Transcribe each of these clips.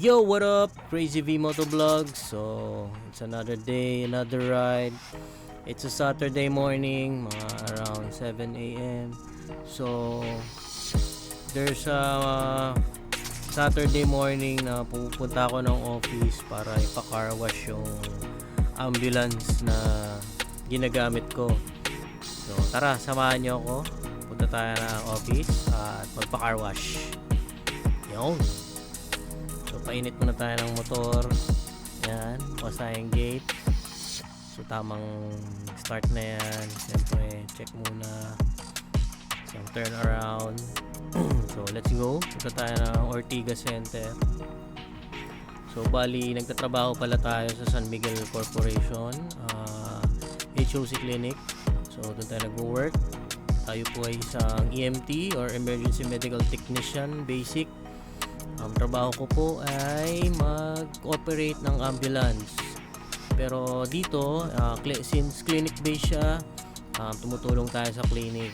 Yo, what up? Crazy V Motovlog. So, it's another day, another ride. It's a Saturday morning, mga around 7 a.m. So, there's a Saturday morning na pupunta ako ng office para ipa-car wash yung ambulance na ginagamit ko. So, tara, samahan nyo ako. Punta tayo ng office at magpa-car wash. Yun. So, painit muna tayo ng motor. Yan, bukas tayong gate. So, tamang start na yan. Siyempre, check muna. Isang turn around. So, let's go. Punta tayo ng Ortigas Center. So, bali, nagtatrabaho pala tayo sa San Miguel Corporation. HOC Clinic. So, doon tayo nag-work. Tayo po ay isang EMT or Emergency Medical Technician, basic. Ang trabaho ko po ay mag-operate ng ambulance. Pero dito, since clinic-based siya, tumutulong tayo sa clinic.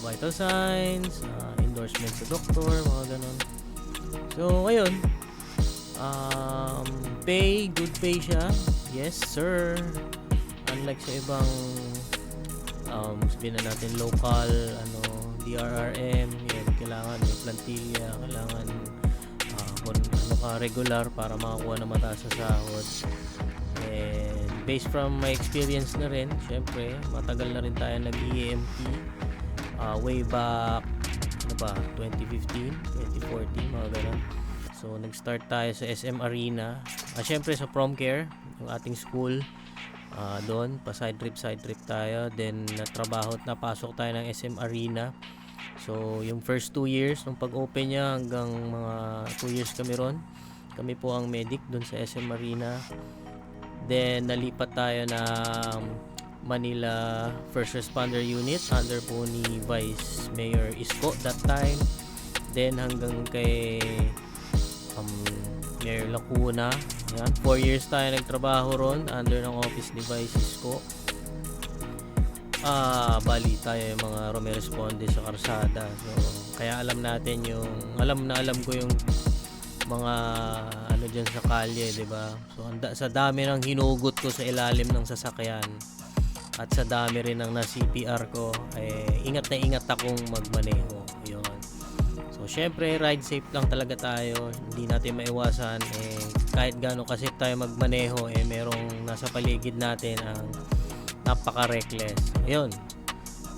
Vital signs, endorsement sa doktor, mga ganun. So, ngayon, good pay siya. Yes, sir. Unlike sa ibang, sabihin na natin, local, DRRM, yun, kailangan may plantilla, kailangan regular para makakuha ng mataas na sahod. And based from my experience na rin, syempre matagal na rin tayo nag-EMT, way back 2015, 2014, mga ganun. So nag-start tayo sa SM Arena, syempre sa prom care, yung ating school. Doon pa side trip tayo, then natrabaho at napasok tayo ng SM Arena. So, yung first 2 years, nung pag-open niya hanggang mga 2 years kami ron. Kami po ang medic dun sa SM Marina. Then, nalipat tayo ng Manila First Responder Unit under po ni Vice Mayor Isko that time. Then, hanggang kay Mayor Lacuna. Ayan, 4 years tayo nagtrabaho ron under ng office ni Vice Isko. Bali tayo yung mga rumeresponde sa karsada. So, kaya alam ko yung mga dyan sa kalye, 'di ba? So, sa dami ng hinugot ko sa ilalim ng sasakyan at sa dami rin ng na-CPR ko, ingat na ingat akong magmaneho. 'Yun. So, syempre, ride safe lang talaga tayo. Hindi natin maiwasan kahit gaano kasi tayo magmaneho, merong nasa paligid natin ang napaka-reckless. Ayun.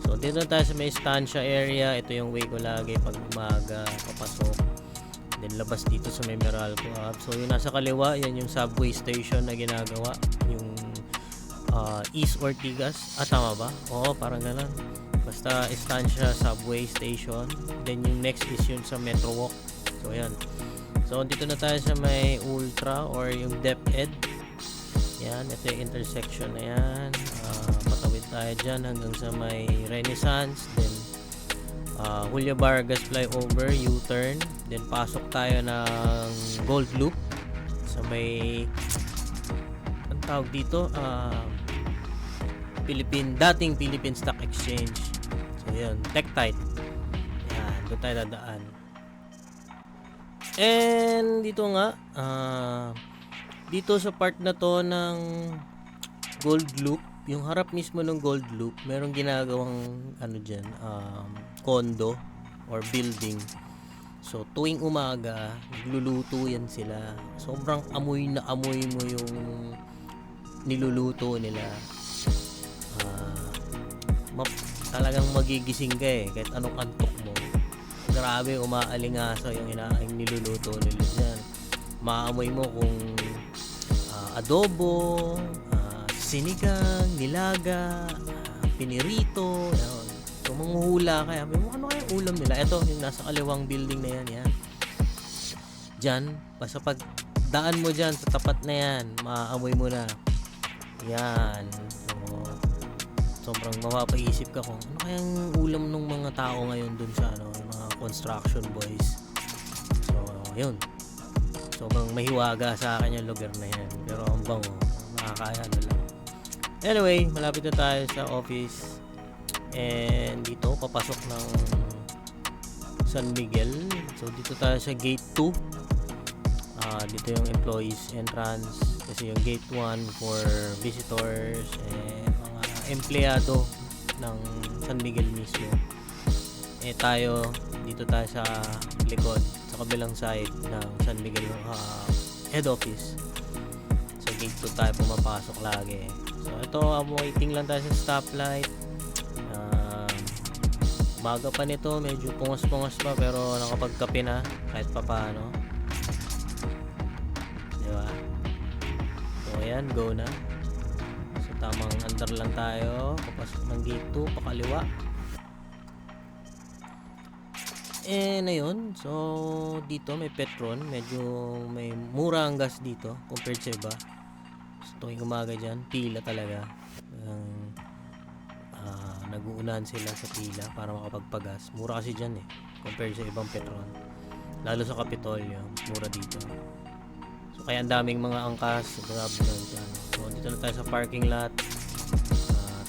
So, dito tayo sa may estancia area. Ito yung way ko lagi pag umaga, papasok. Then, labas dito sa may Meralco Hub. So, yung nasa kaliwa, yan yung subway station na ginagawa. Yung East Ortigas. Tama ba? Oo, parang ganun. Basta estancia, subway station. Then, yung next is yun sa Metro Walk. So, ayan. So, dito na tayo sa may Ultra or yung DepEd. Yan, ito yung intersection na yan. Patawid tayo dyan hanggang sa may Renaissance. Then, Julio Vargas flyover, U-turn. Then, pasok tayo ng Gold Loop sa may, ang tawag dito, dating Philippine Stock Exchange. So, yan, Tektite. Yan, doon tayo dadaan. And, dito nga, dito sa part na to ng Gold Loop, yung harap mismo ng Gold Loop, merong ginagawang condo or building. So, tuwing umaga, nagluluto yan sila. Sobrang amoy na amoy mo yung niluluto nila. Talagang magigising ka kahit anong antok mo. Grabe, umaalingaso yung niluluto nila dyan. Maamoy mo kung adobo, sinigang, nilaga, pinirito, yun. So, manghuhula kaya, ano kaya ulam nila? Ito, yung nasa kaliwang building na yan. Diyan, basta pag daan mo dyan, sa tapat na yan, maaamoy mo na. Yan. So, sobrang mapapaisip ka kung ano kayang ulam ng mga tao ngayon dun sa yung mga construction boys. So, yun. Sobrang mahiwaga sa akin yung lugar na yan. Pero ang bango, makakaya lang. Anyway, malapit na tayo sa office. And dito, papasok ng San Miguel. So, dito tayo sa gate 2. Dito yung employees entrance, kasi yung gate 1 for visitors and mga empleyado ng San Miguel mismo. Tayo dito tayo sa likod, sa kabilang side ng San Miguel head office. So gate 2 tayo pumapasok lagi. So ito, waiting lang tayo sa stoplight. Umaga pa nito, medyo pungos-pungos pa, pero nakapagkape na kahit papaano. Diba? So ayan, go na. So tamang andar lang tayo, papasok ng gate 2 pakaliwa. Ayun, so dito may Petron, medyo may mura ang gas dito compared sa iba. So tuwing umaga dyan, pila talaga. Nag-uunahan sila sa pila para makapagpagas. Mura kasi dyan compared sa ibang Petron. Lalo sa Kapitolyo, mura dito. So kaya ang daming mga angkas, grab na dyan. So dito na tayo sa parking lot.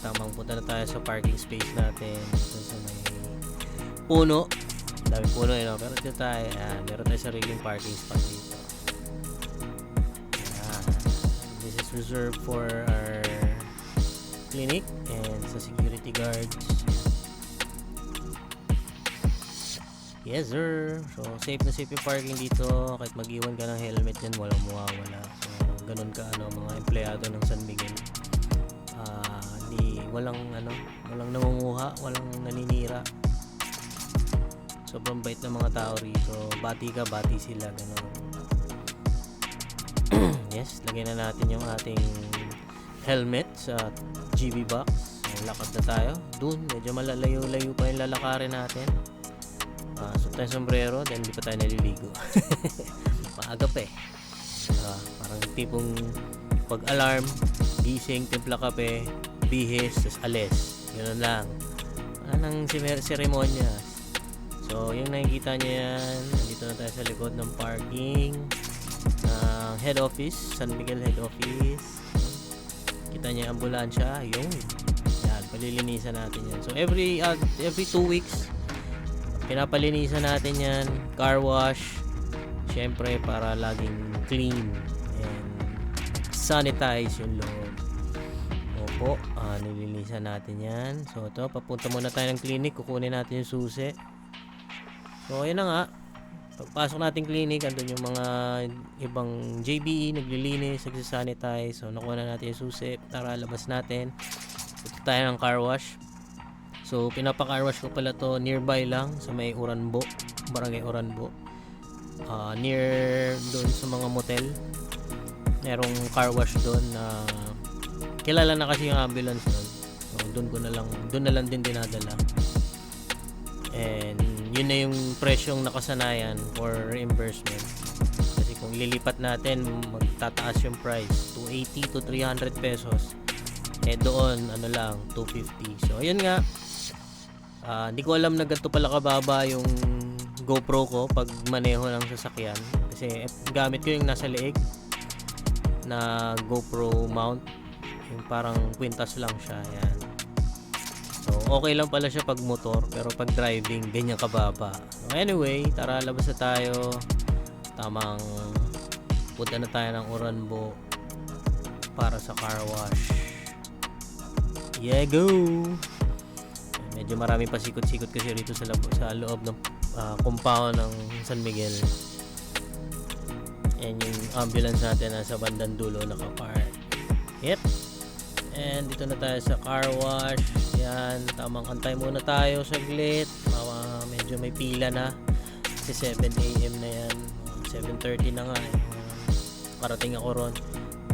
Tamang punta na tayo sa parking space natin. Dito sa may puno. Dami puno pero dito tayo, meron tayo sariling parking spot dito. This is reserved for our clinic and sa security guards. Yes sir. So safe na safe yung parking dito. Kahit mag-iwan ka ng helmet yan, walang mawawala. So ganun ka mga empleyado ng San Miguel. Walang nangunguha, walang naninira. Sobrang bait ng mga tao rito. Bati ka, bati sila, gano'n. Yes, lagyan na natin yung ating helmet sa GB box. So, lakad na tayo. Dun, medyo malalayo-layo pa yung lalakarin natin. Suot tayong sombrero, then hindi pa tayo naliligo. Maaga pa parang tipong pag-alarm, gising, timpla kape, bihis, tas alis. Gano'n lang. Anong seremonya. So, yung nakikita nyo yan, nandito na tayo sa likod ng parking ng head office, San Miguel head office. Kita nyo yung ambulansya, yan, palilinisan natin yan. So, every 2 weeks, pinapalinisan natin yan, car wash, syempre para laging clean and sanitize yung loob. Opo, nilinisan natin yan. So, ito, papunta muna tayo ng clinic, kukunin natin yung susi. So, ayun na nga. Pagpasok natin clinic, andun yung mga ibang JBE, naglilinis, nagsasanitize. So, nakuha na natin yung susi. Tara, labas natin. Ito tayo ng car wash. So, pinapa-car wash ko pala to nearby lang sa may Uranbo, Barangay Uranbo. Near doon sa mga motel. Merong car wash doon na kilala na kasi yung ambulance doon. So, doon na lang din dinadala. And yun na yung presyong nakasanayan for reimbursement. Kasi kung lilipat natin, magtataas yung price, 280 to 300 pesos. Doon, lang, 250. So, ayun nga. Hindi ko alam na ganito pala kababa yung GoPro ko pag maneho ng sasakyan. Kasi gamit ko yung nasa leeg na GoPro mount. Yung parang kwintas lang siya. Yan. So, okay lang pala siya pag motor, pero pag driving, ganyan kababa. So, anyway, tara, labas na tayo. Tamang punta na tayo ng Uranbo para sa car wash. Yeah, go! Medyo marami pa sikot-sikot kasi rito sa loob ng compound ng San Miguel. And yung ambulance natin nasa bandang dulo nakapark. Yep. And dito na tayo sa car wash. Yan, tamang antay muna tayo saglit. Medyo may pila na. Kasi 7 AM na yan. 7:30 na nga. Parating ako ron.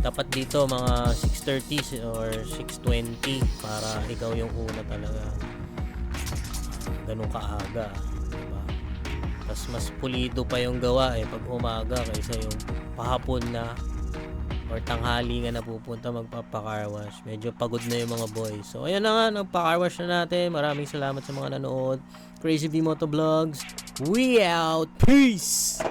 Dapat dito mga 6:30 or 6:20 para ikaw yung una talaga. Ganun kaaga. Diba? Tapos mas pulido pa yung gawa pag umaga kaysa yung pahapon na or tanghali nga na pupunta magpapa-car wash. Medyo pagod na yung mga boys. So, ayan na nga, nagpa-car wash na natin. Maraming salamat sa mga nanood. Crazy B Motovlogs, we out! Peace!